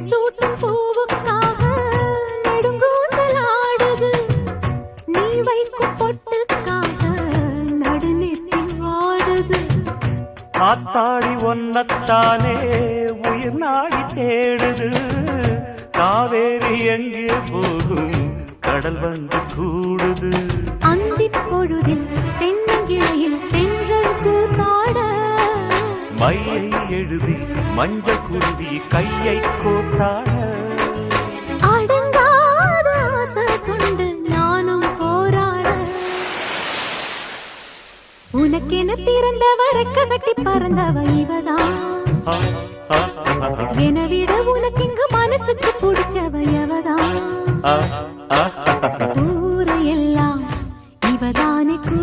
சூட்டும் பூவுக்காக நெடுங்கூந்தலாடுது, நீ வைக்கும் பொட்டுக்காக நடுநெத்தில் வாடுது. ஆத்தாடி ஒன்னத்தானே உயிர் நாடி தேடுது, காவேரி எங்கே போகும் கடல் வந்து கூடுது. அந்திப் பொழுதில் தென்னங்கிளையில் தென்றல் கூத்தாட, மையை எழுதி மஞ்சள் குருவி கையை கோத்தாட. அடங்காத ஆசை கொண்டு நானும் போராட, உனக்கென பிறந்தவ ரெக்க கட்டி பறந்தவ இவதான், என விட உனக்கிங்கு மனசுக்கு பிடிச்சவ எவதான். ஊரையெல்லாம் இவதானே கூ